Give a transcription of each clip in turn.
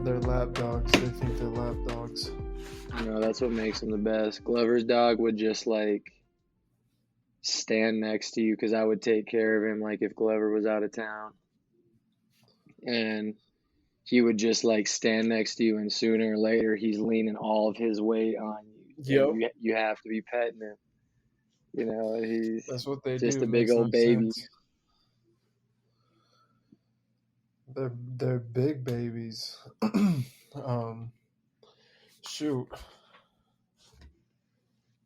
They're lap dogs. They think they're lap dogs. I know, that's what makes them the best. Glover's dog would just like stand next to you because I would take care of him like if Glover was out of town. And he would just like stand next to you, and sooner or later he's leaning all of his weight on you. Yep. You have to be petting him. You know, he's That's what they just do. a big Makes old no baby. sense. They're big babies. Shoot.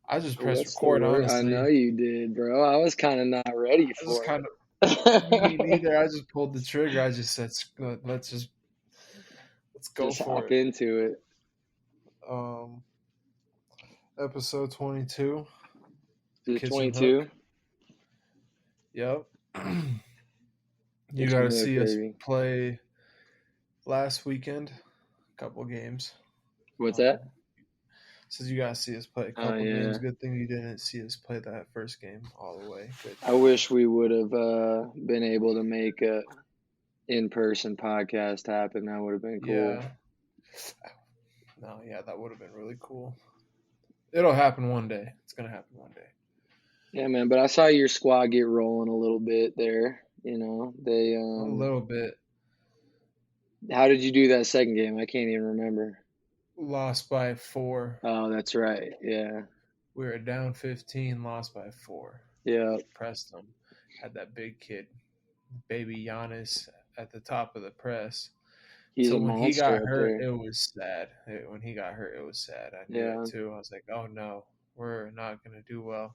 I just pressed What's the record, word? I honestly. know you did, bro. I was kind of not ready I just for kind of it. me neither. I just pulled the trigger. I just said, let's go Just for hop it. into it. Episode 22. Is it Kiss and 22? Hook. Yep. You Kiss got to and Hook, see us baby. play last weekend. A couple games. What's that? Says you got to see us play a couple games. Good thing you didn't see us play that first game all the way. Good. I wish we would have been able to make a in-person podcast happen. That would have been cool. Yeah. No, yeah, that would have been really cool. It'll happen one day. It's going to happen one day. Yeah, man, but I saw your squad get rolling a little bit there. You know, they A little bit. How did you do that second game? I can't even remember. Lost by 4. Oh, that's right. Yeah. We were down 15, lost by 4. Yeah. Pressed them. Had that big kid, baby Giannis, at the top of the press. He's so a when monster he got up hurt, there. it was sad. When he got hurt, it was sad. I knew it too. I was like, oh no, we're not going to do well.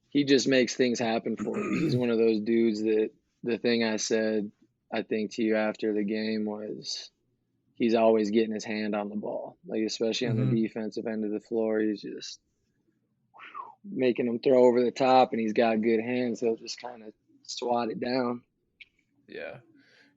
He just makes things happen for you. He's one of those dudes that the thing I said, I think, to you after the game was he's always getting his hand on the ball, like especially on the defensive end of the floor. He's just making them throw over the top, and he's got good hands. He'll just kind of swat it down. Yeah.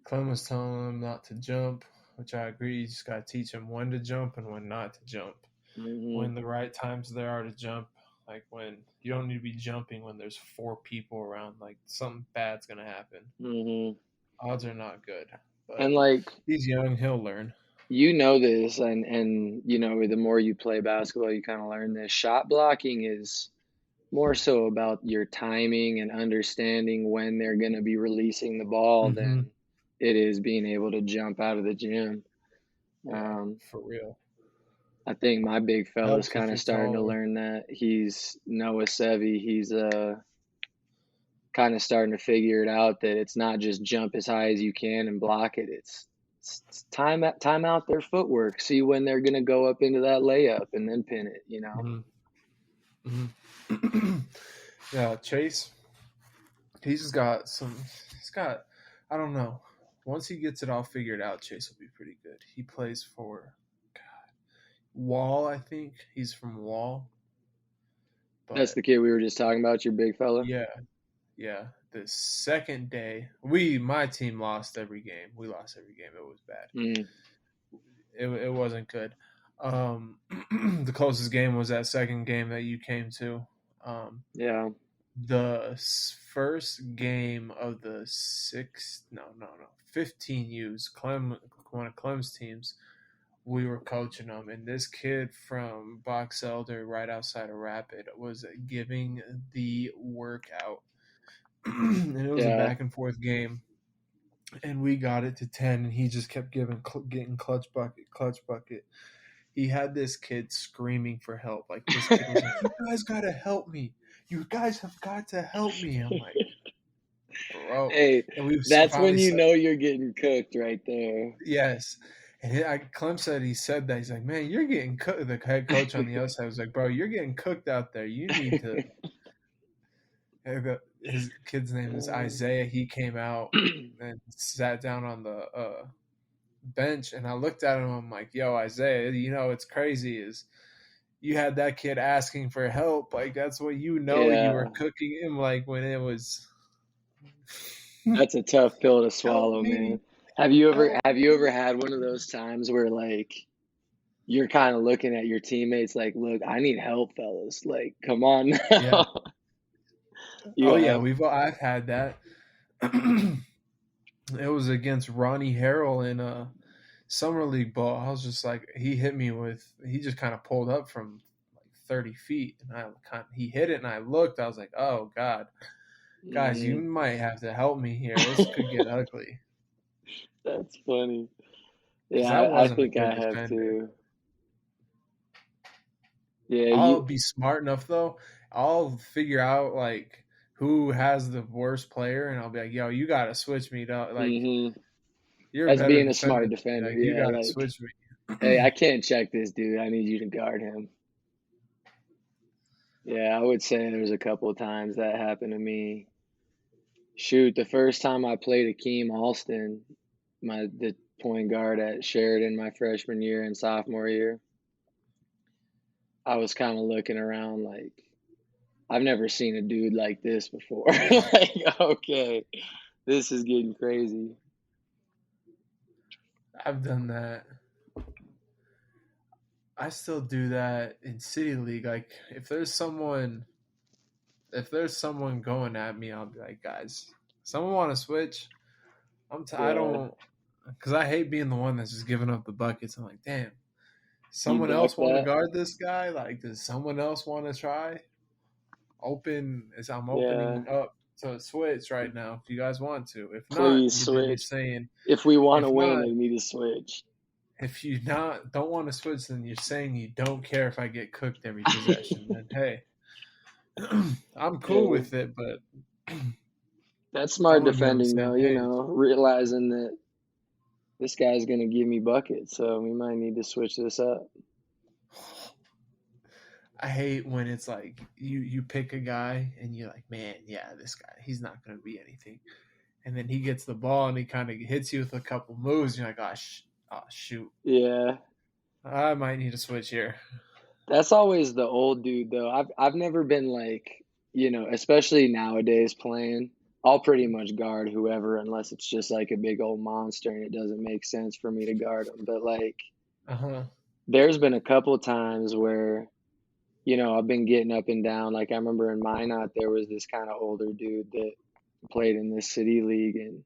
Clem was telling him not to jump, which I agree. You just got to teach him when to jump and when not to jump. When the right times there are to jump. Like when you don't need to be jumping when there's 4 people around. Like something bad's going to happen. Odds are not good. But and like he's young, he'll learn. You know this, and you know, the more you play basketball, you kind of learn this. Shot blocking is more so about your timing and understanding when they're going to be releasing the ball than it is being able to jump out of the gym. For real. I think my big fella's kind of starting to learn that. He's Noah Sevi. He's kind of starting to figure it out that it's not just jump as high as you can and block it. It's time out their footwork. See when they're going to go up into that layup and then pin it, you know? Yeah, Chase, he's got, I don't know. Once he gets it all figured out, Chase will be pretty good. He plays for, Wall, I think. He's from Wall. But that's the kid we were just talking about, your big fella? Yeah. The second day, my team lost every game. We lost every game. It was bad. It wasn't good. The closest game was that second game that you came to. The first game of the 15 U's, one of Clem's teams, we were coaching them, and this kid from Box Elder right outside of Rapid was giving the workout. And it was a back and forth game, and we got it to 10, and he just kept getting clutch bucket. He had this kid screaming for help. Like, this kid was like, you guys got to help me. You guys have got to help me. I'm like, bro. Hey, that's when you know you're getting cooked right there. Yes. And Clem said he said that. He's like, man, you're getting cooked. The head coach on the other side was like, bro, you're getting cooked out there. You need to. His kid's name is Isaiah. He came out and sat down on the bench, and I looked at him. I'm like, yo, Isaiah, you know what's crazy is you had that kid asking for help. Like, that's what you were cooking him like when it was. That's a tough pill to swallow, man. Have you ever had one of those times where like you're kind of looking at your teammates like, look, I need help, fellas. Like, come on now. Yeah. I've had that. It was against Ronnie Harrell in summer league ball. I was just like, he hit me with. He just kind of pulled up from like 30 feet, and he hit it, and I looked. I was like, oh god, guys, you Mm. might have to help me here. This could get ugly. That's funny. Because Yeah, I I wasn't a think good I have defender. to. Yeah, I'll you. be smart enough though. I'll figure out like who has the worst player, and I'll be like, "Yo, you gotta switch me to like Hmm. you're a As better being a defender smart than me. defender, Like you yeah, gotta like, switch hey, me." I can't check this dude. I need you to guard him. Yeah, I would say there's a couple of times that happened to me. Shoot, the first time I played Akeem Alston, the point guard at Sheridan my freshman year and sophomore year, I was kind of looking around like I've never seen a dude like this before. Like, okay, this is getting crazy. I've done that. I still do that in city league. Like if there's someone going at me, I'll be like, guys, someone want to switch? I Yeah, don't, because I hate being the one that's just giving up the buckets. I'm like, damn, you someone duck else want to that. guard this guy? Like, does someone else want to try? I'm Yeah, opening up to switch right now if you guys want to. If not, please then you're switch. saying If we want to if win, not we need to switch. if you not don't want to switch, then you're saying you don't care if I get cooked every possession. Then hey, I'm cool Yeah, with it, but that's I'm smart gonna be on the defending same though, page. realizing that this guy's going to give me buckets, so we might need to switch this up. I hate when it's like you pick a guy and you're like, man, yeah, this guy, he's not gonna be anything, and then he gets the ball and he kind of hits you with a couple moves. And you're like, oh shoot, Yeah, I might need to switch here. that's always the old dude though. I've never been like, especially nowadays playing, I'll pretty much guard whoever unless it's just like a big old monster and it doesn't make sense for me to guard him. But like Uh huh. there's been a couple times where, I've been getting up and down. Like I remember in Minot there was this kind of older dude that played in this city league and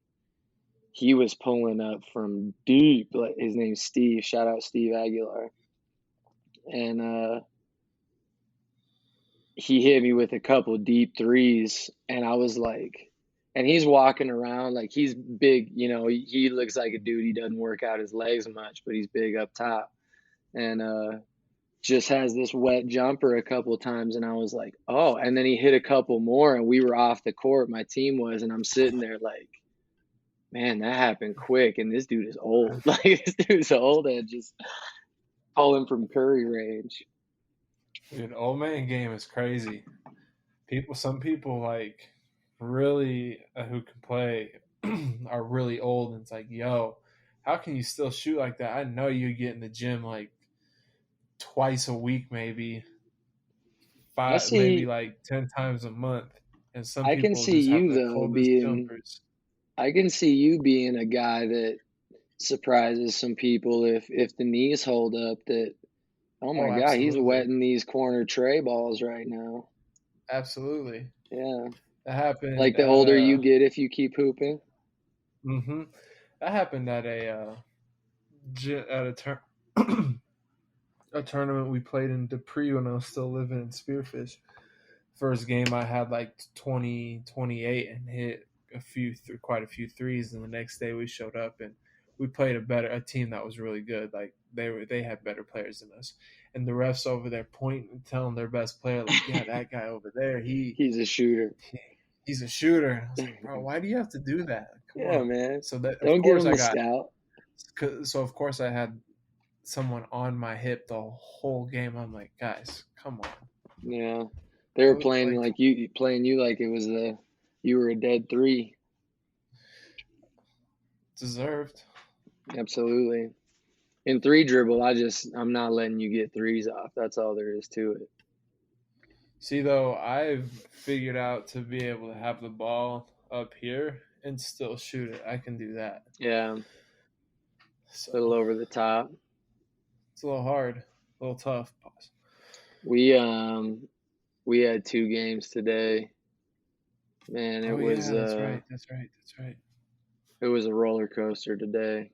he was pulling up from deep. Like his name's Steve. Shout out Steve Aguilar. And he hit me with a couple deep threes, and I was like, and he's walking around like he's big. He looks like a dude. He doesn't work out his legs much, but he's big up top, and just has this wet jumper a couple of times, and I was like, oh. And then he hit a couple more, and we were off the court. My team was, and I'm sitting there like, man, that happened quick, and this dude is old. Like this dude's old and just pulling from Curry range. Dude, old man game is crazy. Some people like really who can play are really old, and it's like, yo, how can you still shoot like that? I know you get in the gym like twice a week, maybe I five, maybe see. like 10 times a month, and some I can people see just have you the though coldest being. jumpers. I can see you being a guy that surprises some people if the knees hold up that oh Oh, my god, he's absolutely, wetting these corner tray balls right now. absolutely. Yeah. That happened Like the at older you get if you keep hooping. hmm that happened at at a tournament we played in Dupree when I was still living in Spearfish. First game I had like 20, 28 and hit quite a few threes, and the next day we showed up and we played a team that was really good. Like they had better players than us, and the refs over there pointing, telling their best player like, yeah, that guy over there, He's a shooter. he's a shooter. And I was like, bro, why do you have to do that? Come Yeah, on. man. So that of Don't give course him I a got scout. so of course I had someone on my hip the whole game. I'm like, guys, come on. Yeah. They were playing Like like you like it was you were a dead three. deserved. Absolutely. In three dribble, I'm not letting you get threes off. That's all there is to it. See, though, I've figured out to be able to have the ball up here and still shoot it. I can do that. Yeah. A little So over the top. it's a little hard, a little tough. Pause. We had two games today. Man, Oh yeah, that's right. That's right. That's right. it was a roller coaster today.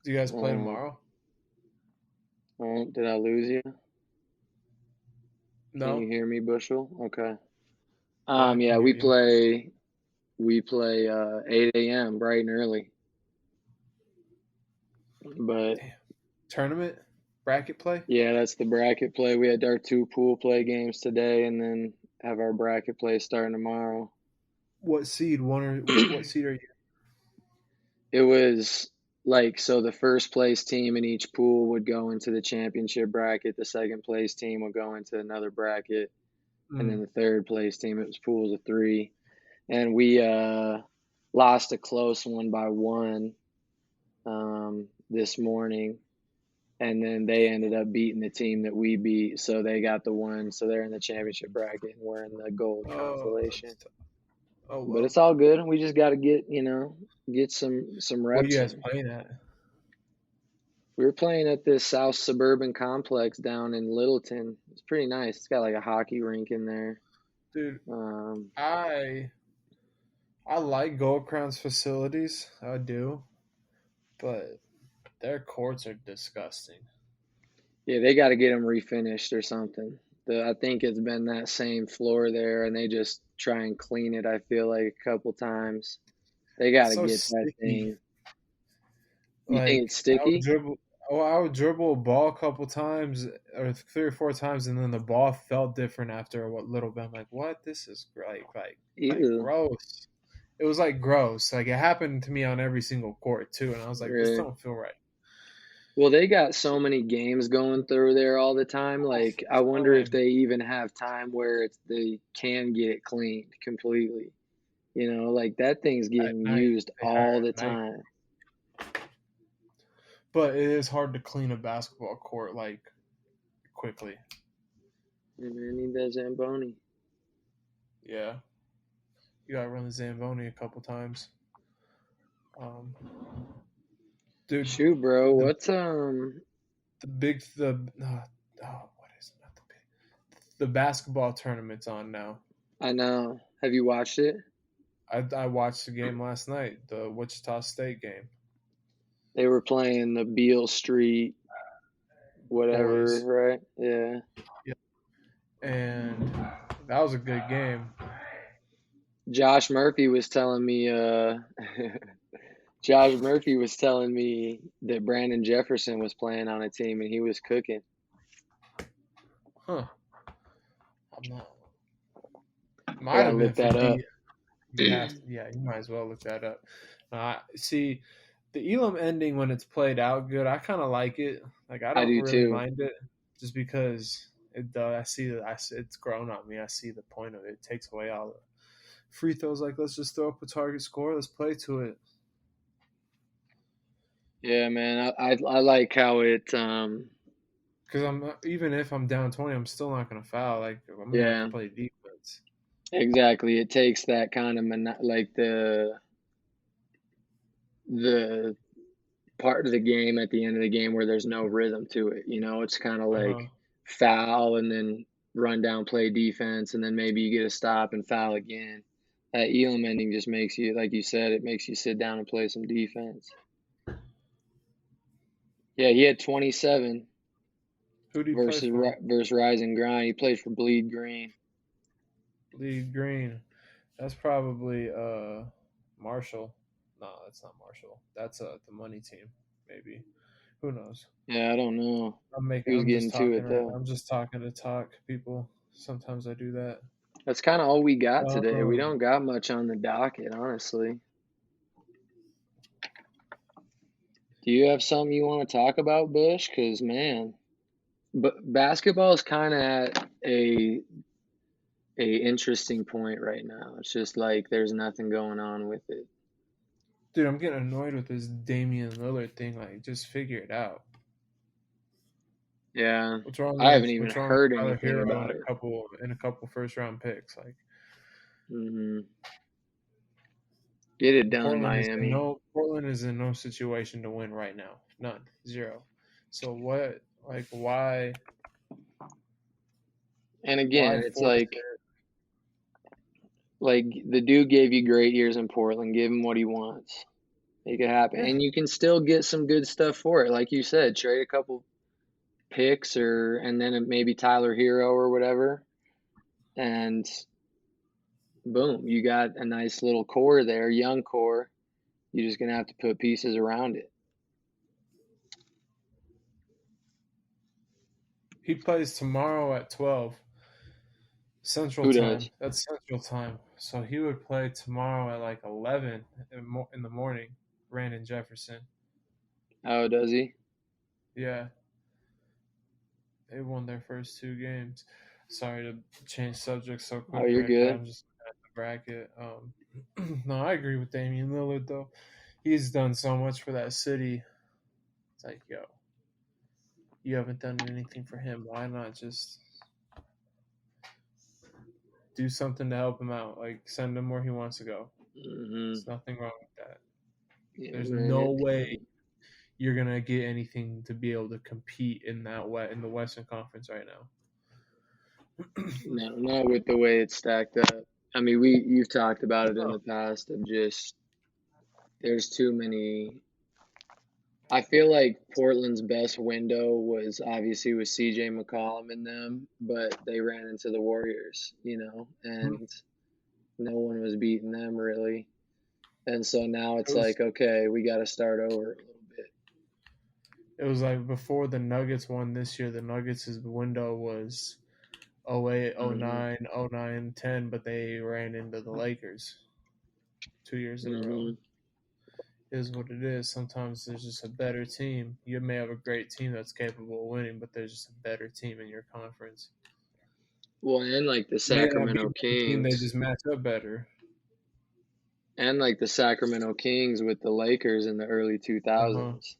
Do you guys play Um, tomorrow? oh, did I lose you? Can you No. hear me, Bushel? Okay. Yeah, I can Yeah, hear we you. play 8 a.m. bright and early. But Damn. Tournament bracket play. yeah, that's the bracket play. We had our two pool play games today, and then have our bracket play starting tomorrow. What seed? One or what seed are you? It was like, so the first place team in each pool would go into the championship bracket. The second place team would go into another bracket, and Mm. then the third place team, it was pools of three. And we lost a close one by one this morning, and then they ended up beating the team that we beat, so they got the one. So they're in the championship bracket, and we're in the gold Oh, consolation. oh But well. it's all good. We just got to get some What are you reps guys in. playing at? We were playing at this South Suburban Complex down in Littleton. It's pretty nice. It's got like a hockey rink in there. Dude, Um, I like Gold Crown's facilities. I do, but their courts are disgusting. yeah, they got to get them refinished or something. I think it's been that same floor there, and they just try and clean it. I feel like a couple times. They got It's to so get that sticky. thing. You think it's Like I would sticky? dribble. Oh, I would dribble a ball a couple times, or 3 or 4 times, and then the ball felt different after a little bit. I'm like, what? This is like Ew. gross. It was like gross. Like it happened to me on every single court too, and I was like, this Really? don't feel right. Well, they got so many games going through there all the time. Like, I wonder if Time they even have time where they can get it cleaned completely. Like that thing's at getting night. used They hire all the at night, time. but it is hard to clean a basketball court like quickly. And I need that Zamboni. Yeah, you gotta run the Zamboni a couple times. Um, dude, Shoot, bro. the What's the big the what is it? Not the big the basketball tournament's on now. I know. Have you watched it? I watched the game last night, the Wichita State game. They were playing the Beale Street, whatever, Boys, right? Yeah. yeah, and that was a good game. Josh Murphy was telling me Josh Murphy was telling me that Brandon Jefferson was playing on a team and he was cooking. Huh? I'm not. I Might gotta have been look for that up. D. You have to, yeah. You might as well look that up. See, the Elam ending when it's played out good. I kind of like it. Like I I don't do really too. mind it, just because it does. I see that. It's grown on me. I see the point of it. It takes away all the free throws. Like let's just throw up a target score. Let's play to it. Yeah, man. I like how it Because even if I'm down 20, I'm still not gonna foul. Like I'm gonna have to yeah, play defense. exactly. It takes that kind of like the part of the game at the end of the game where there's no rhythm to it. It's kind of Uh huh. like foul and then run down, play defense, and then maybe you get a stop and foul again. That Elam ending just makes you, like you said, it makes you sit down and play some defense. Yeah, he had 27 Who do you play versus for? Rise and Grind. He played for Bleed Green. Bleed Green. That's probably Marshall. No, that's not Marshall. That's the money team. Maybe. Who knows? Yeah, I don't know who's I'm just getting to talking it right though. now. I'm just talking to talk people. Sometimes I do that. That's kind of all we got today. We Um, don't got much on the docket, honestly. Do you have something you want to talk about, Bush? Because man, but basketball is kind of at a interesting point right now. It's just like there's nothing going on with it. dude, I'm getting annoyed with this Damian Lillard thing. Like, just figure it out. Yeah, I haven't even What's wrong with heard Tyler anything Hero about it. and a couple first round picks? Like hmm Get it done, Miami. Portland is in no situation to win right now. None. Zero. So what? Like And again, why it's force like the dude gave you great years in Portland. Give him what he wants. Make it happen. Yeah, And you can still get some good stuff for it. Like you said, trade a couple picks and then maybe Tyler Hero or whatever. And boom, you got a nice little core there, young core. You're just gonna have to put pieces around it. he plays tomorrow at 12 Central Who does? Time. That's Central Time. So he would play tomorrow at like 11 in the morning. Brandon Jefferson. Oh, does he? Yeah, they won their first two games. Sorry to change subjects so Oh, quickly you're like that. good. I'm just looking at the bracket. No, I agree with Damian Lillard though. He's done so much for that city. It's like, yo, you haven't done anything for him. Why not just do something to help him out? Like send him where he wants to go. Hmm. There's nothing wrong with that. Yeah, There's man. no way you're gonna get anything to be able to compete in that way in the Western Conference right now. No, not with the way it's stacked up. I mean, you've talked about it in No. the past of just there's too many. I feel like Portland's best window was obviously with CJ McCollum and them, but they ran into the Warriors, and no one was beating them really. And so now It it's was like, okay, we got to start over a little bit. it was like before the Nuggets won this year. The Nuggets' window was 08, Hmm. 09, 09, 10, but they ran into the Lakers 2 years in a row. Hmm. It is what it is. Sometimes there's just a better team. You may have a great team that's capable of winning, but there's just a better team in your conference. Well, and like the May not be a Sacramento better team, they Kings, just match up better. with the Lakers in the early Uh huh. 2000s.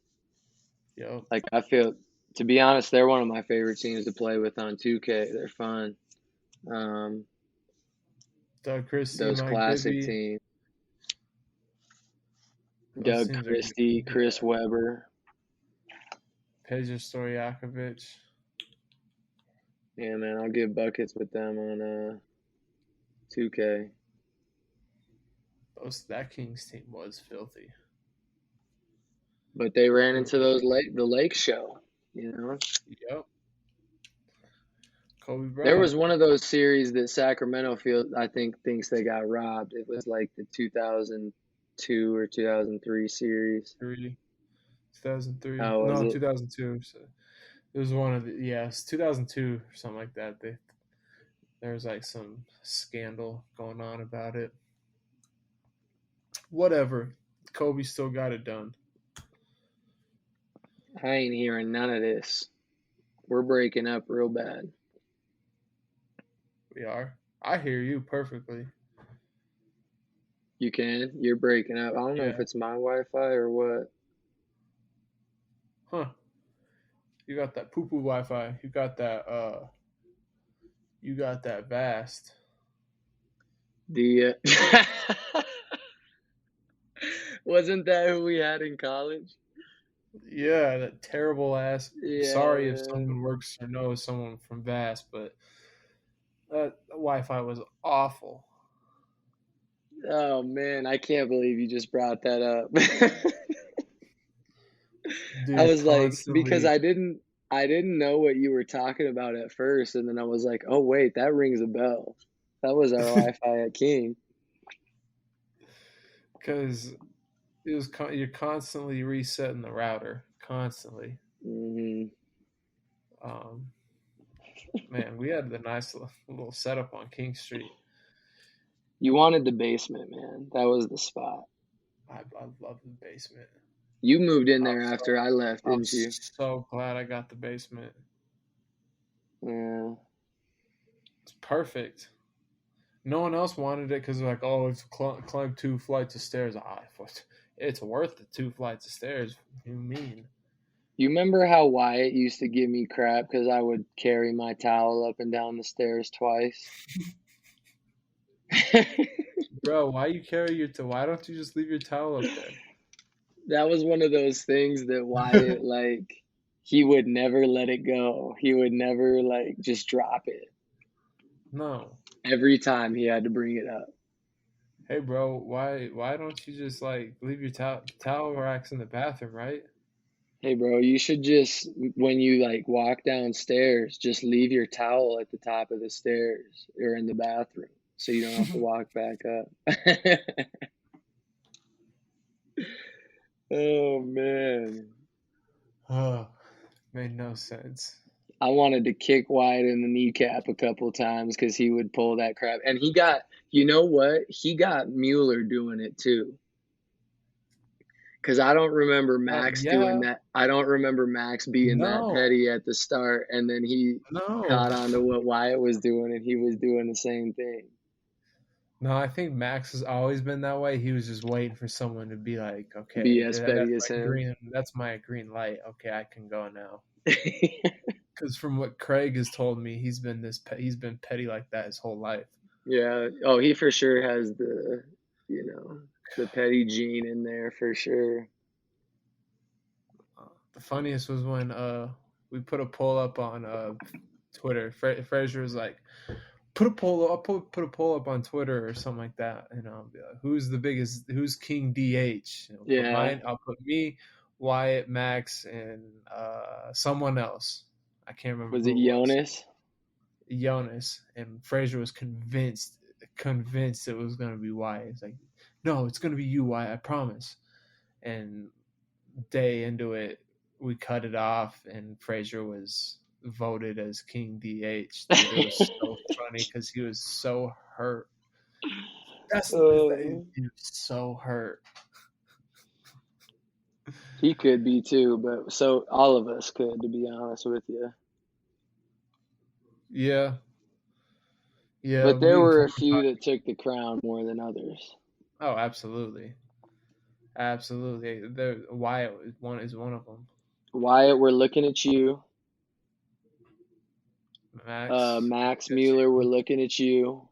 Yep. Like I feel, to be honest, they're one of my favorite teams to play with on 2K. They're fun. Um, Doug Christie, those Mike classic Bibby, teams. those Doug teams are Christie, Chris yeah. Webber. Peja Stojakovic. Yeah, man, I'll get buckets with them on 2K. That Kings team was filthy. But they ran They into were, the Lake Show. yep. Kobe There Bryant. was one of those series that Sacramento I think thinks they got robbed. It was like the 2002 or 2003 series. 2003. How was No, it? 2002. So it was one of the, yes, 2002 or something like that. There was like some scandal going on about it. Whatever. Kobe still got it done. I ain't hearing none of this. We're breaking up real bad. We are. I hear you perfectly. You can? You're breaking up. I don't know if Yeah. it's my Wi-Fi or what. Huh. You got that poo poo Wi-Fi. You got that vast. The Wasn't that who we had in college? Yeah, that terrible ass. Yeah, Sorry if man. someone works or knows someone from Vast, but that Wi-Fi was awful. Oh man, I can't believe you just brought that up. I Dude, was like, because constantly. I didn't know what you were talking about at first, and then I was like, oh wait, that rings a bell. That was our Wi-Fi at King. Because you're constantly resetting the router, constantly. Hmm. Um, man, we had the nice little setup on King Street. You wanted the basement, man. That was the spot. I love the basement. You moved in I'm there so after I left, I'm didn't you? so glad I got the basement. Yeah. It's perfect. No one else wanted it because they're like, oh, it's climb 2 flights of stairs. It's worth the 2 flights of stairs. What do you mean? You remember how Wyatt used to give me crap because I would carry my towel up and down the stairs twice? Bro, why you carry why don't you just leave your towel up there? That was one of those things that Wyatt, like, he would never let it go. He would never, like, just drop it. No. Every time he had to bring it up. Hey, bro, why don't you just like leave your towel racks in the bathroom, right? Hey, bro, you should just, when you like walk downstairs, just leave your towel at the top of the stairs or in the bathroom so you don't have to walk back up. Oh, man. Oh, made no sense. I wanted to kick Wyatt in the kneecap a couple times because he would pull that crap. And he got, you know what? He got Mueller doing it too. Because I don't remember Max doing Yeah, that. I don't remember Max being that no, petty at the start. And then he no, caught on to what Wyatt was doing and he was doing the same thing. no. I think Max has always been that way. He was just waiting for someone to be like, Be okay, as petty as him. that's my green light. Okay, I can go now. Because from what Craig has told me, he's been petty like that his whole life. Yeah. Oh, he for sure has you know, the petty gene in there for sure. The funniest was when we put a poll up on Twitter. Frazier was like, put a poll up, put a poll up on Twitter or something like that, and I'll be like, who's King DH? Put Yeah. mine. I'll put me, Wyatt, Max, and someone else. I can't remember Was who it it was. Jonas? Jonas, and Frazier was convinced it was gonna be Wyatt. It's like, no, it's gonna be you, Wyatt. I promise. And day into it, we cut it off, and Frazier was voted as King DH. Dude, it was so funny because he was so hurt. That's the thing. Uh, He was so hurt. he could be too, but so all of us could, to be honest with you. Yeah, yeah. But there We were were a few talking. that took the crown more than others. Oh, absolutely, absolutely. Wyatt is one of them. Wyatt, we're looking at you. Max, Max looking at Mueller, we're you. looking at you.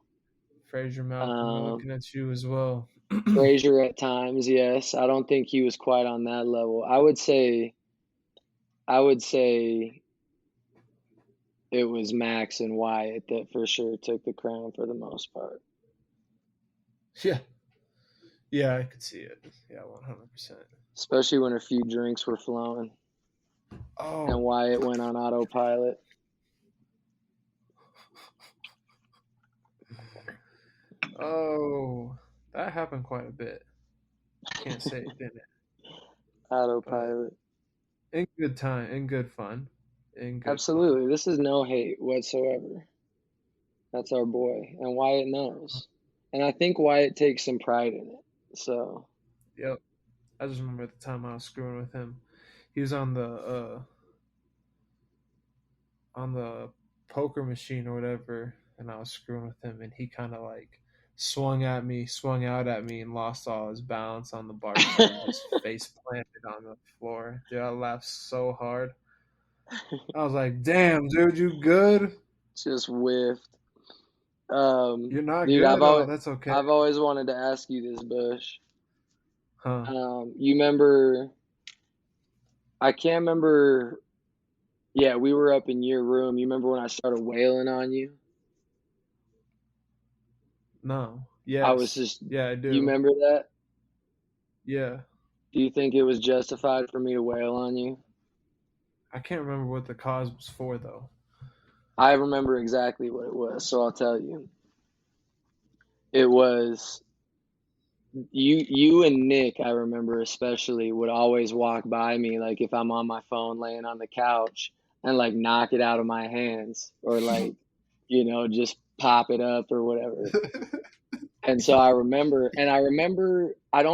Frazier Malcolm, we're Um, looking at you as well. Frazier at times, yes. I don't think he was quite on that level. I would say it was Max and Wyatt that for sure took the crown for the most part. Yeah, yeah, I could see it. Yeah, 100%. Especially when a few drinks were flowing and Oh, Wyatt went on autopilot. oh, that happened quite a bit. Can't say it didn't, but Autopilot. in good time, in good fun, in good fun. Absolutely. This is no hate whatsoever. That's our boy. And Wyatt knows. And I think Wyatt takes some pride in it. So, Yep. I just remember the time I was screwing with him. He was on the poker machine or whatever, and I was screwing with him, and he kind of like swung out at me, and lost all his balance on the bar stool and just face planted on the floor. Dude, I laughed so hard. I was like, "Damn, dude, you good? just whiffed. You're not Dude, good? Oh, that's okay." I've always wanted to ask you this, Bush. Huh? You remember, I can't remember, yeah, we were up in your room. You remember when I started wailing on you? No. I was Yes. just, Yeah, I you do. remember that? Yeah. Do you think it was justified for me to wail on you? I can't remember what the cause was for though. I remember exactly what it was, so I'll tell you. It was you and Nick, I remember especially, would always walk by me like if I'm on my phone laying on the couch and like knock it out of my hands or like, just pop it up or whatever. And so I don't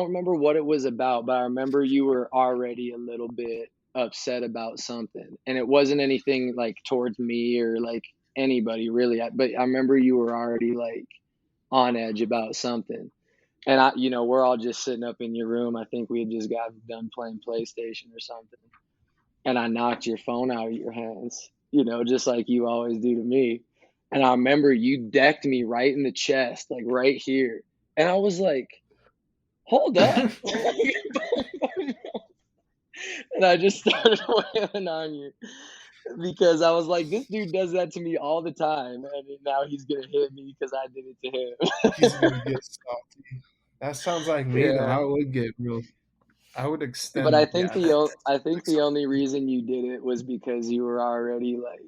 remember what it was about, but I remember you were already a little bit upset about something. And it wasn't anything like towards me or like anybody really, but I remember you were already like on edge about something. And we're all just sitting up in your room. I think we had just gotten done playing PlayStation or something. And I knocked your phone out of your hands, just like you always do to me. And I remember you decked me right in the chest, like right here. And I was like, hold up. And I just started wailing on you. because I was like, this dude does that to me all the time, and now he's gonna hit me because I did it to He's gonna him. get salty. That sounds like me though. Yeah, I would get real. I would but extend. Yeah, I like think the only reason you did it was because you were already like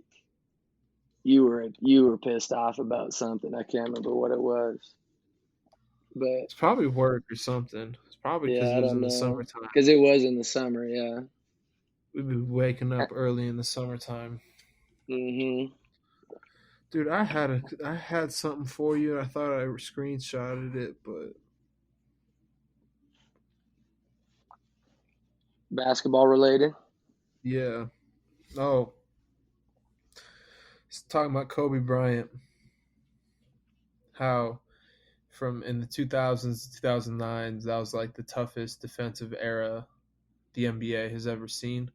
you were pissed off about something. I can't remember what it was, but it's probably work or something. It's probably because yeah, it I was don't in the know summertime. because it was in the summer. Yeah. We'd be waking up early in the summertime. Mhm. Dude, I had something for you. I thought I screenshotted it, but Basketball related. yeah. Oh, it's talking about Kobe Bryant. How from in the 2000s to 2009s, that was like the toughest defensive era the NBA has ever seen,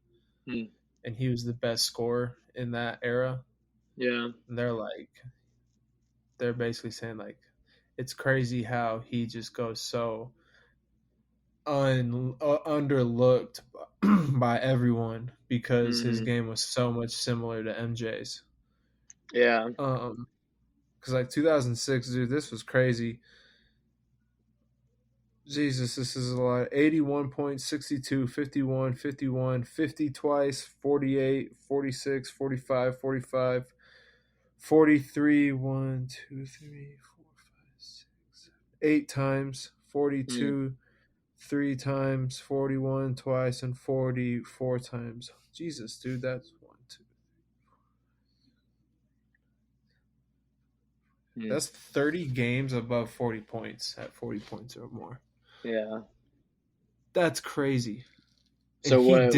Mm. and he was the best scorer in that era. Yeah. And they're basically saying like it's crazy how he just goes so underlooked by everyone because his Mhm. game was so much similar to MJ's. Yeah. Because like 2006, dude, this was crazy. Jesus, this is a lot. 81 points, 62, 51, 51, 50 twice, 48, 46, 45, 45, 43, 1, 2, 3, 4, 5, 6, 7, 8 times, Mm. 42, 3 times, 41 twice, and 44 times. Jesus, dude, that's 1, 2. Mm. That's 30 games above 40 points at 40 points or more. Yeah. That's crazy. And So what are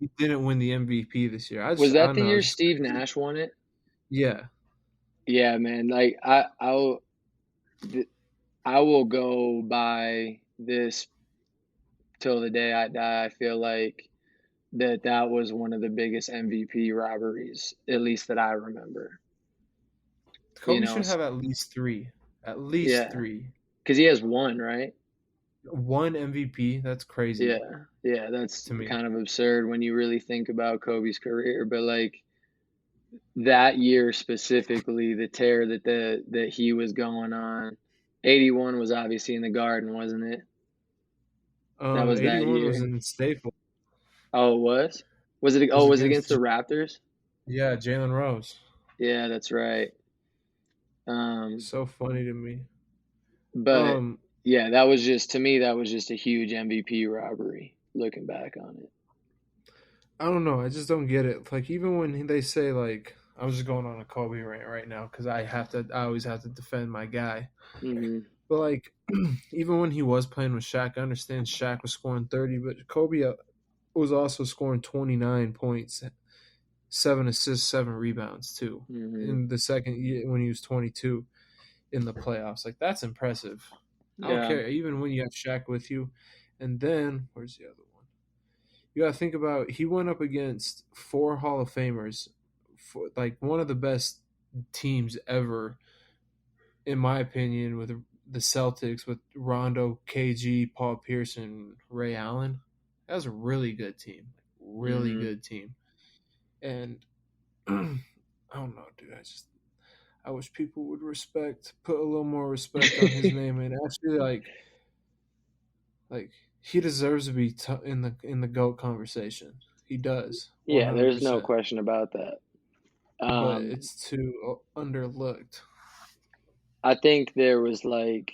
he didn't win the MVP this year. was I that don't the know, year it's just Steve crazy. Nash won it? Yeah. Yeah, man. Like I will go by this till the day I die. I feel like that was one of the biggest MVP robberies, at least that I remember. You Kobe know, should have at least 3. At least yeah, 3. because he has one, right? One MVP, that's crazy Yeah, yeah, that's to me. kind of absurd when you really think about Kobe's career. But like that year specifically, the tear that he was going on, 81 was obviously in the Garden, wasn't it? That was that 81 was year. in Staples. Oh, it was? Was it? It was Oh, was it against against the Raptors? yeah, Jalen Rose. Yeah, that's right. Um, So funny to me. but Um, yeah, that was just to me that was just a huge MVP robbery. Looking back on it. I don't know. I just don't get it. Like even when they say like I was just going on a Kobe rant right now because I always have to defend my guy. Hmm. But like even when he was playing with Shaq, I understand Shaq was scoring 30, but Kobe was also scoring 29 points, 7 assists, 7 rebounds too Hmm. in the second year when he was 22 in the playoffs. Like that's impressive. I don't Yeah. care even when you have Shaq with you. And then where's the other one? You got to think about he went up against 4 Hall of Famers, for like one of the best teams ever, in my opinion, with the Celtics with Rondo, KG, Paul Pierce, and Ray Allen. That was a really good team, really Hmm. good team. And I don't know, dude. I wish people would put a little more respect on his name, and actually like he deserves to be in the GOAT conversation. He does, one Yeah, hundred there's no percent. question about that. But Um, it's too underlooked. I think there was like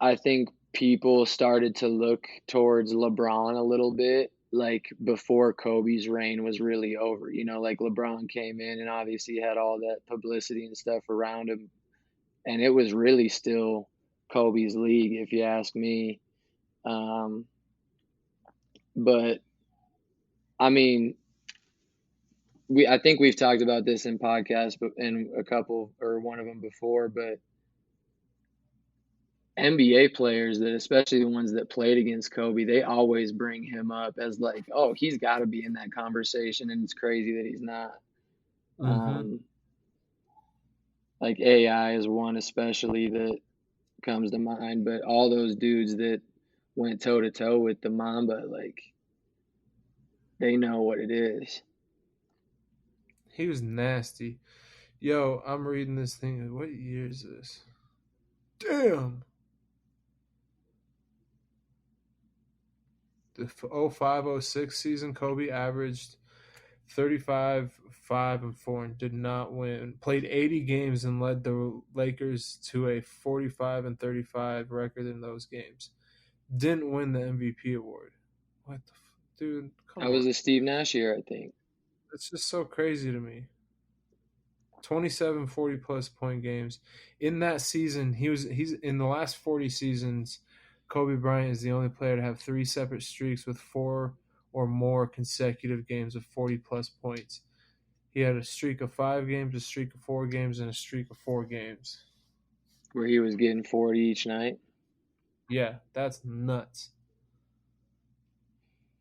I think people started to look towards LeBron a little bit, like before Kobe's reign was really over. You know, like LeBron came in and obviously had all that publicity and stuff around him, and it was really still Kobe's league, if you ask me. Um, but I mean, I think we've talked about this in podcasts, but in a couple or one of them before, but NBA players that especially the ones that played against Kobe, they always bring him up as like, oh, he's got to be in that conversation, and it's crazy that he's not. Mm-hmm. Um, like AI is one especially that comes to mind, but all those dudes that went toe to toe with the Mamba, like They know what it is. He was nasty. Yo, I'm reading this thing. What year is this? Damn. The 05-06 season, Kobe averaged 35, 5, and 4 and did not win. Played 80 games and led the Lakers to a 45 and 35 record in those games. Didn't win the MVP award. What the dude? Come That was on. a Steve Nash year, I think. It's just so crazy to me. 27 40 plus point games. In that season, he's in the last 40 seasons, Kobe Bryant is the only player to have 3 separate streaks with 4 or more consecutive games of 40 plus points. He had a streak of 5 games, a streak of 4 games, and a streak of 4 games. Where he was getting 40 each night. Yeah, that's nuts.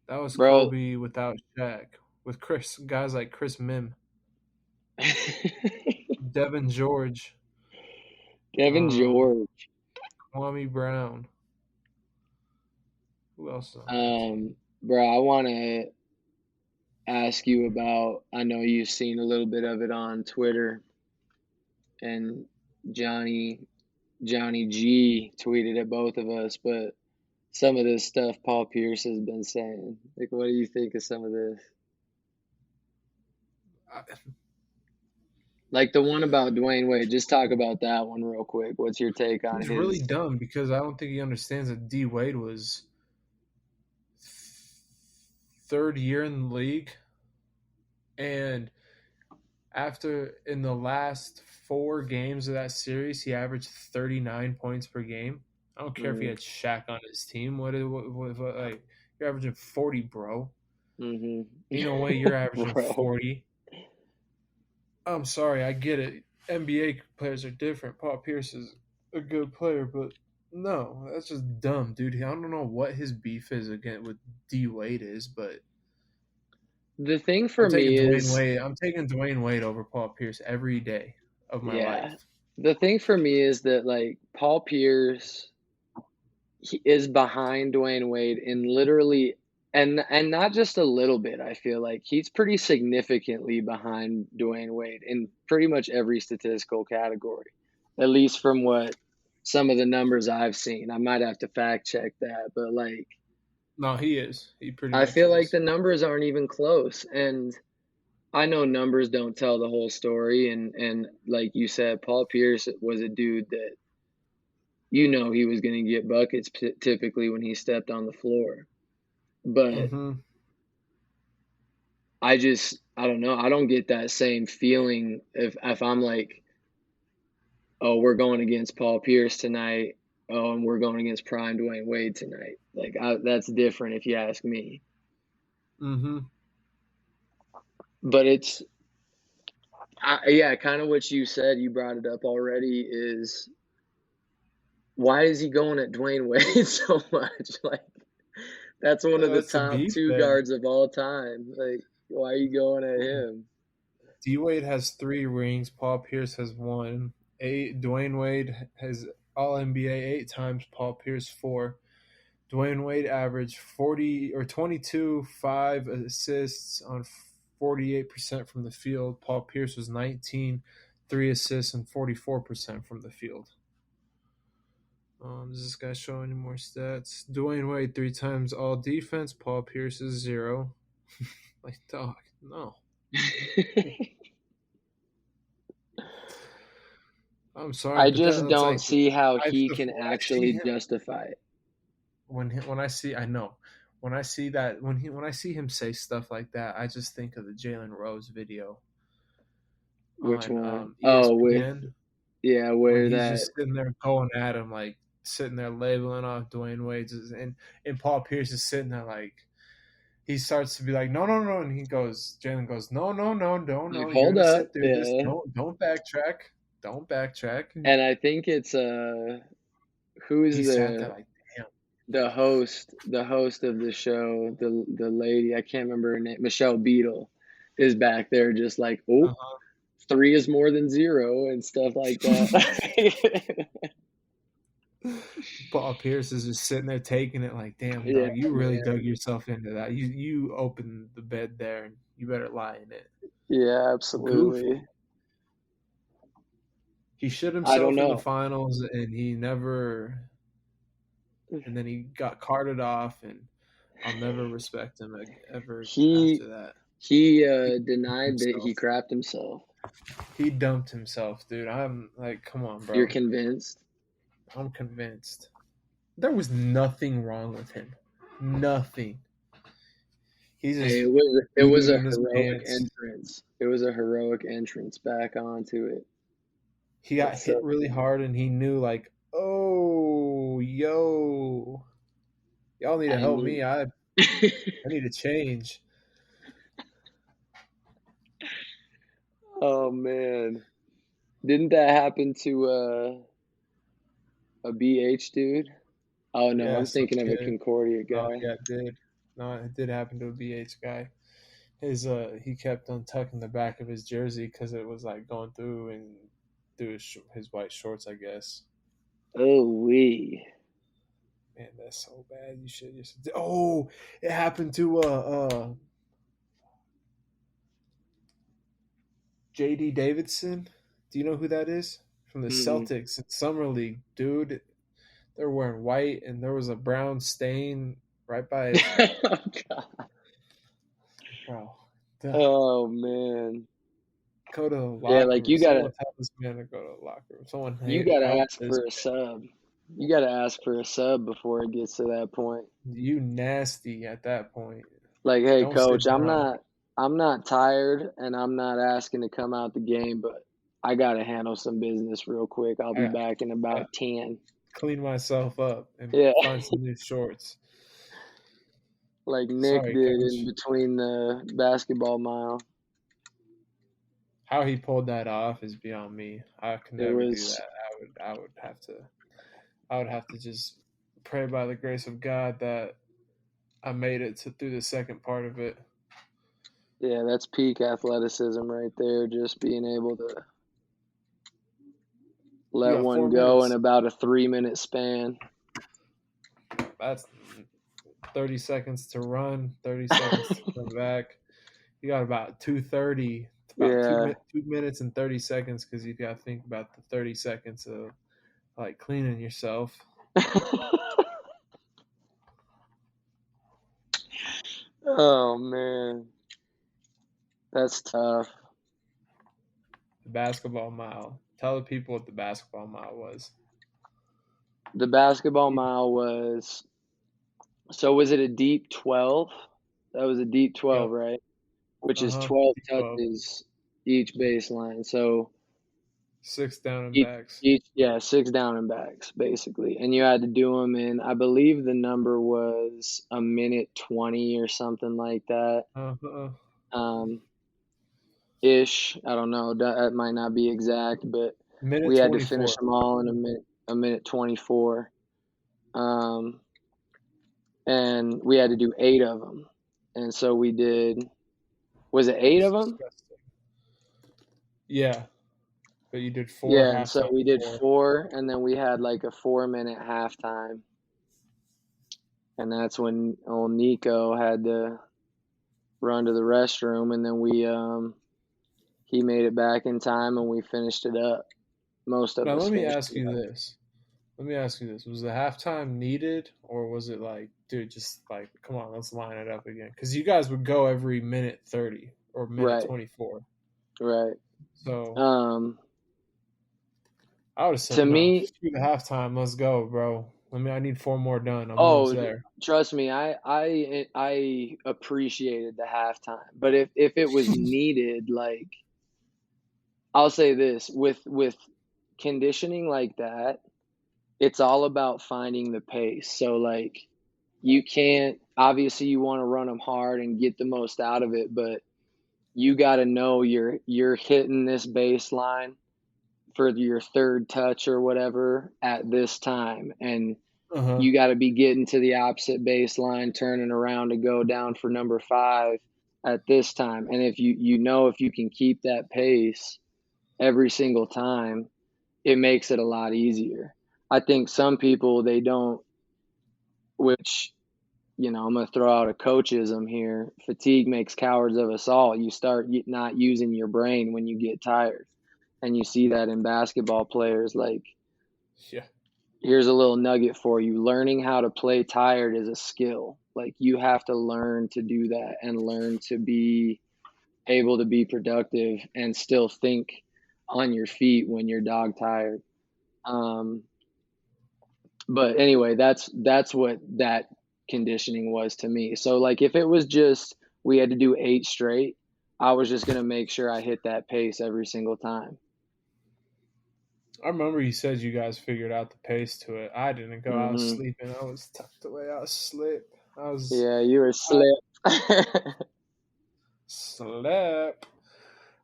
That was Bro. Kobe without Shaq, with guys like Chris Mim, Devin George, Kevin George. Kwame Brown. Who else is on that team? Bro, I want to ask you about, I know you've seen a little bit of it on Twitter, and Johnny G tweeted at both of us, but some of this stuff Paul Pierce has been saying. Like, what do you think of some of this? Like the one about Dwayne Wade. Just talk about that one real quick. What's your take on He's his? really dumb because I don't think he understands that D Wade was third year in the league, and after in the last 4 games of that series, he averaged 39 points per game. I don't care if he had Shaq on his team. What like you're averaging 40, bro. Mm-hmm. Ain't no way you're averaging Bro. 40. I'm sorry, I get it. NBA players are different. Paul Pierce is a good player, but no, that's just dumb, dude. I don't know what his beef is again with D Wade is, but The thing for me is, I'm taking Dwayne Wade over Paul Pierce every day of my yeah, life. the thing for me is that like Paul Pierce he is behind Dwayne Wade in literally and not just a little bit. I feel like he's pretty significantly behind Dwayne Wade in pretty much every statistical category, at least from what some of the numbers I've seen. I might have to fact check that, but like No, he is. He pretty I much feel like is. the numbers aren't even close. And I know numbers don't tell the whole story. And like you said, Paul Pierce was a dude that he was going to get buckets typically when he stepped on the floor. But Mm-hmm. I don't know. I don't get that same feeling if I'm like, oh, we're going against Paul Pierce tonight. Oh, and we're going against prime Dwayne Wade tonight. Like that's different if you ask me. Mm-hmm. But yeah, kind of what you said. You brought it up already. Is why is he going at Dwayne Wade so much? Like that's one of the That's the top beef 2 there. guards of all time. Like why are you going at him? D Wade has 3 rings. Paul Pierce has 1. Dwayne Wade has All NBA 8 times. Paul Pierce 4. Dwayne Wade averaged 40 or 22, 5 assists on 48% from the field. Paul Pierce was 19, 3 assists and 44% from the field. Does this guy show any more stats? Dwayne Wade 3 times all defense. Paul Pierce is 0. Like, dog, no. I'm sorry, I but just that's don't like see how I he can when I see actually him justify it. when I see I know when I see that when I see him say stuff like that, I just think of the Jalen Rose video Which on one? Oh, ESPN when where he's that just sitting there going at him, like sitting there labeling off Dwayne Wade, and Paul Pierce is sitting there like he starts to be like, no, no, no, and Jalen goes, no, no, no, no, like no, you're hold gonna up, sit through this. yeah. Don't backtrack. Don't backtrack. And I think it's who's He sat there like, damn. the host of the show, the lady, I can't remember her name, Michelle Beadle is back there just like, oh, Uh-huh. 3 is more than 0 and stuff like that. Paul Pierce is just sitting there taking it like, damn, Yeah, dog, you really dug man. yourself into that. You opened the bed there, and you better lie in it. Yeah, absolutely. Goofy. He shit I don't himself in the know. finals, and he never. And then he got carted off, and I'll never respect him ever He after that. he He denied that himself. he crapped himself. He dumped himself, dude. I'm like, come on, You're bro. convinced? I'm convinced. There was nothing wrong with him. Nothing. He's Hey, just it was doo-dooed a in his heroic pants. entrance. It was a heroic entrance back onto it. He got It's hit really hard, and he knew, like, oh, yo, y'all need to I help me. mean, I need to change. oh man, didn't that happen to a BH dude? Oh no, Yeah, I'm some thinking of a kid. Concordia Oh, guy. yeah, it did. No, it did happen to a BH guy. He kept untucking the back of his jersey because it was like going through and through his white shorts, I guess. Oh wee. Man, that's so bad. You should just. Oh, it happened to JD Davidson. Do you know who that is? From the Mm-mm. Celtics in summer league, dude. They're wearing white, and there was a brown stain right by his. Oh God. Bro, duh. Oh man. Go to the Yeah, locker like room. Someone tell this man to go to the locker room. Someone you gotta help ask this for a sub. You gotta ask for a sub before it gets to that point. You nasty at that point. Like, hey Don't sit coach, down. I'm not tired and I'm not asking to come out the game, but I gotta handle some business real quick. I'll be I back in gotta about 10. clean myself up and Yeah. find some new shorts. Like Nick Sorry, did in coach. between the basketball mile. How he pulled that off is beyond me. I could It never do was that. I would have to just pray by the grace of God that I made it through the second part of it. yeah, that's peak athleticism right there, just being able to You let got one 4 go in minutes. about a 3 minute span. That's 30 seconds to run, 30 seconds to come back. You got about 2:30, about Yeah. 2 minutes and 30 seconds because you got to think about the 30 seconds of like cleaning yourself. Oh man, that's tough. The basketball mile. Tell the people what the basketball mile was. The basketball mile was so was it a deep 12? That was a deep 12, Yep. right? Which Uh is huh. 12 12. touches each baseline. So 6 down and each, backs. yeah, 6 down and backs basically. And you had to do them in, I believe the number was a minute 20 or something like that. Uh-huh. Um, ish. I don't know. That might not be exact, but Minute we had to finish 24. them all in a minute 24. Um, and we had to do 8 of them. And so we did, was it 8 It's of them? disgusting. Yeah, but you did 4 Yeah, and so halftime we did before. 4, and then we had like a 4 minute halftime. And that's when old Nico had to run to the restroom, and then he made it back in time, and we finished it up. Most of Now us let me finished ask it you up. this. Let me ask you this: Was the halftime needed, or was it like, dude, just like, come on, let's line it up again? Because you guys would go every minute 30 or minute Right, 24. right. So Um, I would have to said, no, me, screw the halftime. Let's go, bro. I need 4 more done. I'm almost oh, there. trust me, I appreciated the halftime, but if it was needed, like I'll say this with conditioning like that, it's all about finding the pace. So like you can't obviously you want to run them hard and get the most out of it, but you got to know you're hitting this baseline for your third touch or whatever at this time, and Uh huh. you got to be getting to the opposite baseline, turning around to go down for number 5 at this time. And if if you can keep that pace every single time, it makes it a lot easier. I think some people, they don't, which, I'm going to throw out a coachism here. Fatigue makes cowards of us all. You start not using your brain when you get tired. And you see that in basketball players. Like, Yeah. here's a little nugget for you. Learning how to play tired is a skill. Like, you have to learn to do that and learn to be able to be productive and still think on your feet when you're dog tired. But anyway, that's what that conditioning was to me. So like if it was just we had to do 8 straight, I was just gonna make sure I hit that pace every single time. I remember you said you guys figured out the pace to it. I didn't go. I was Hmm. sleeping. I was tucked away. I was asleep. Yeah, you were I slick. slept.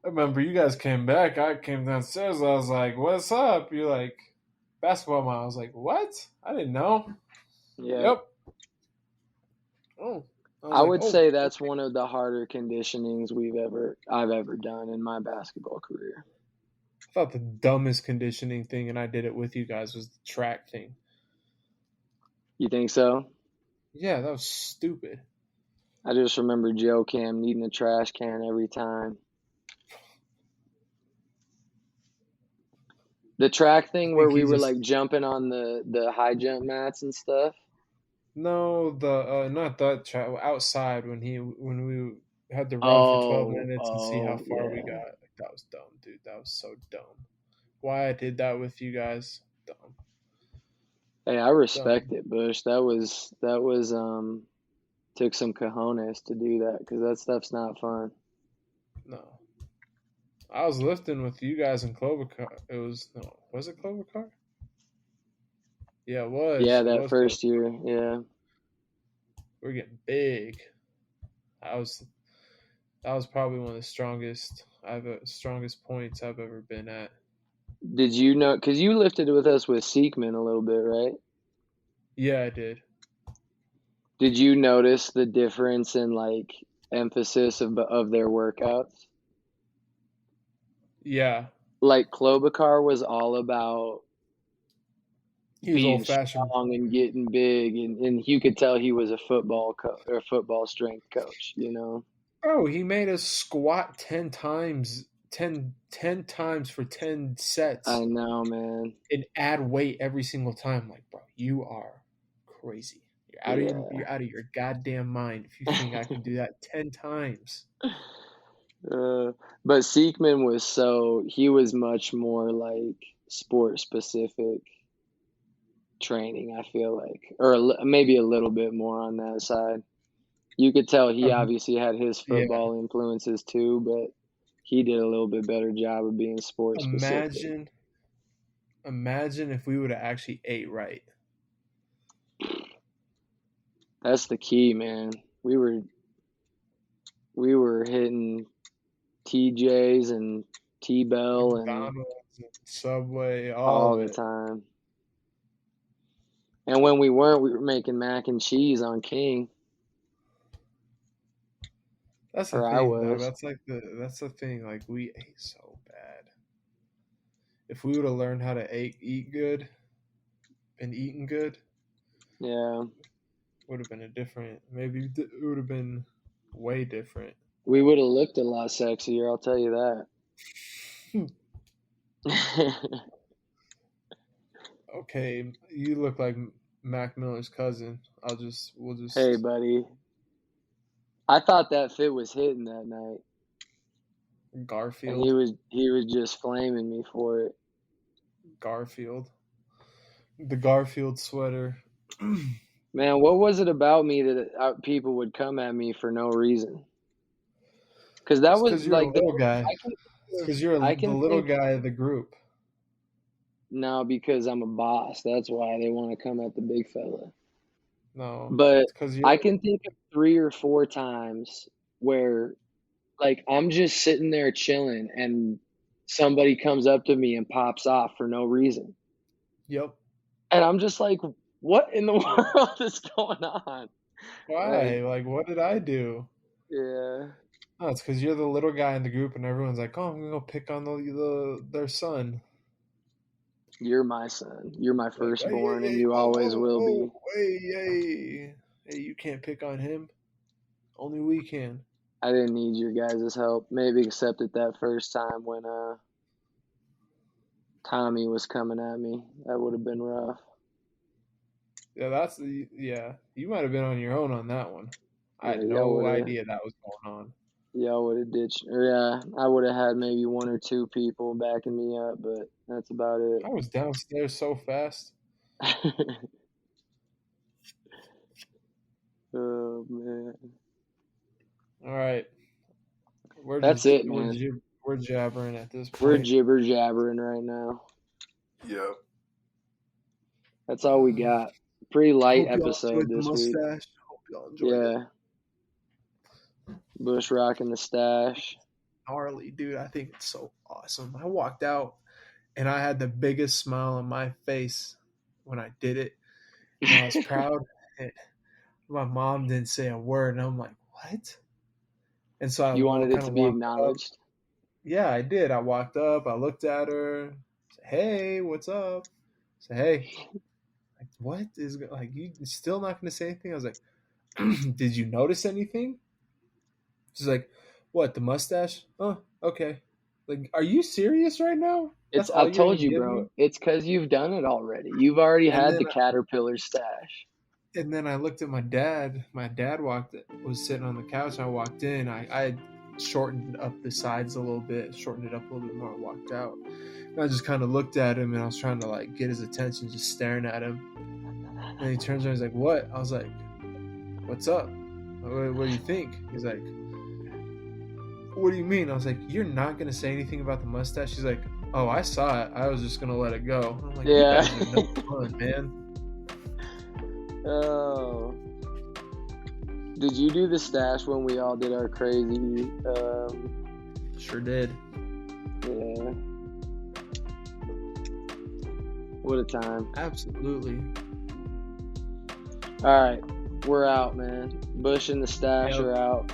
I remember you guys came back. I came downstairs. I was like, "What's up?" You're like, "Basketball mom." I was like, "What? I didn't know." Yeah. Yep. Oh. I was I like, would "Oh, say that's okay." one of the harder conditionings I've ever done in my basketball career. I thought the dumbest conditioning thing, and I did it with you guys, was the track thing. You think so? Yeah, that was stupid. I just remember Joe Cam needing a trash can every time. The track I thing where think we he were just like jumping on the high jump mats and stuff. no the not that track outside when we had to run for 12 Oh, minutes and see how oh, far we yeah. got. Like, that was dumb, dude. That was so dumb. Why I did that with you guys? Dumb, Hey, I respect dumb. it, Bush. That was took some cojones to do that because that stuff's not fun. No, I was lifting with you guys in Clover Car. It was no, was it Clover Car? Yeah, it was. Yeah, It that was Clover. first year. Yeah. We're getting big. I was that was probably one of the strongest points I've ever been at. Did you know? Because you lifted with us with Seekman a little bit, right? Yeah, I did. Did you notice the difference in like emphasis of their workouts? Yeah, Like Klobuchar was all about he was being old fashioned. strong and getting big, and you could tell he was a football strength coach. Bro, he made us squat 10 times, 10 times for 10 I sets know, man. and add weight every single time. Like, bro, you are crazy. Yeah. You're out of your goddamn mind if you think I can do that 10 times. But Seekman he was much more like sport specific training, I feel like, or maybe a little bit more on that side. You could tell he Um, obviously had his yeah. football influences too, but he did a little bit better job of being sport specific. Imagine imagine if we would have actually ate right. That's the key, man. We were hitting TJs and T-Bell and McDonald's, Subway, all all of the it. time. And when we weren't, we were making mac and cheese on King, That's the or I thing, though. was. That's the thing. Like, we ate so bad. If we would have learned how to eat good and eaten good, Yeah. would have been a different. Maybe it would have been way different. We would have looked a lot sexier, I'll tell you that. Okay, you look like Mac Miller's cousin. We'll Hey, just buddy. I thought that fit was hitting that night, and he Garfield, was he was just flaming me for it. Garfield, the Garfield sweater. Man, what was it about me that people would come at me for no reason? Because that It's was because you're a like little guy. I can It's because you're I the can little think guy of the group. now because I'm a boss. That's why they want to come at the big fella. No, But it's because you're. I can think of 3 or 4 times where like I'm just sitting there chilling and somebody comes up to me and pops off for no reason. Yep. And I'm just like, what in the world is going on? Like, Why? Like, what did I do? yeah. Oh, it's because you're the little guy in the group, and everyone's like, "Oh, I'm gonna go pick on their son." You're my son. You're my Like, hey, firstborn, and hey, you whoa, always whoa, will whoa, be. hey, you can't pick on him. Only we can. I didn't need your guys' help. Maybe except at that first time when Tommy was coming at me. That would have been rough. Yeah. You might have been on your own on that one. I Yeah, had no idea that was going on. y'all would have ditched. Or yeah, I would have had maybe one or two people backing me up, but that's about it. I was downstairs so fast. Oh man, All right, that's it, man. we're jabbering at this We're point. jibber jabbering right now. Yep. That's all we got. Pretty light Hope y'all episode enjoyed the this week. mustache. Hope y'all enjoyed it. Yeah, Bush rocking the stash. Gnarly, dude. I think it's so awesome. I walked out and I had the biggest smile on my face when I did it. And I was proud. And my mom didn't say a word. And I'm like, what? And so I You wanted it kind to of be walked up. acknowledged. Yeah, I did. I walked up. I looked at her. Said, hey, what's up? I said, hey. Like, what is like? You still not going to say anything? I was like, did you notice anything? She's like, what? The mustache? Oh, okay. Like, are you serious right now? That's I all you're told gonna you, give bro. me? It's because you've done it already. You've already And had then the caterpillar stash. and then I looked at my dad. My dad was sitting on the couch. I walked in. I shortened up the sides a little bit, shortened it up a little bit more. I walked out. And I just kind of looked at him and I was trying to like get his attention, just staring at him. And he turns around. He's like, "What?" I was like, "What's up? What do you think?" He's like, "What do you mean?" I was like, "You're not gonna say anything about the mustache?" He's like, "Oh, I saw it. I was just gonna let it go." I'm like, Yeah. "You guys are no fun, man." Oh. Did you do the stash when we all did our crazy? Sure did. Yeah. What a time. Absolutely. All right. We're out, man. Bush and the stash Yep. are out.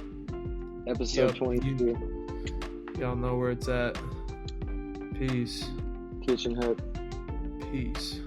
Episode Yep. 22. Y'all know where it's at. Peace. Kitchen Hook. Peace.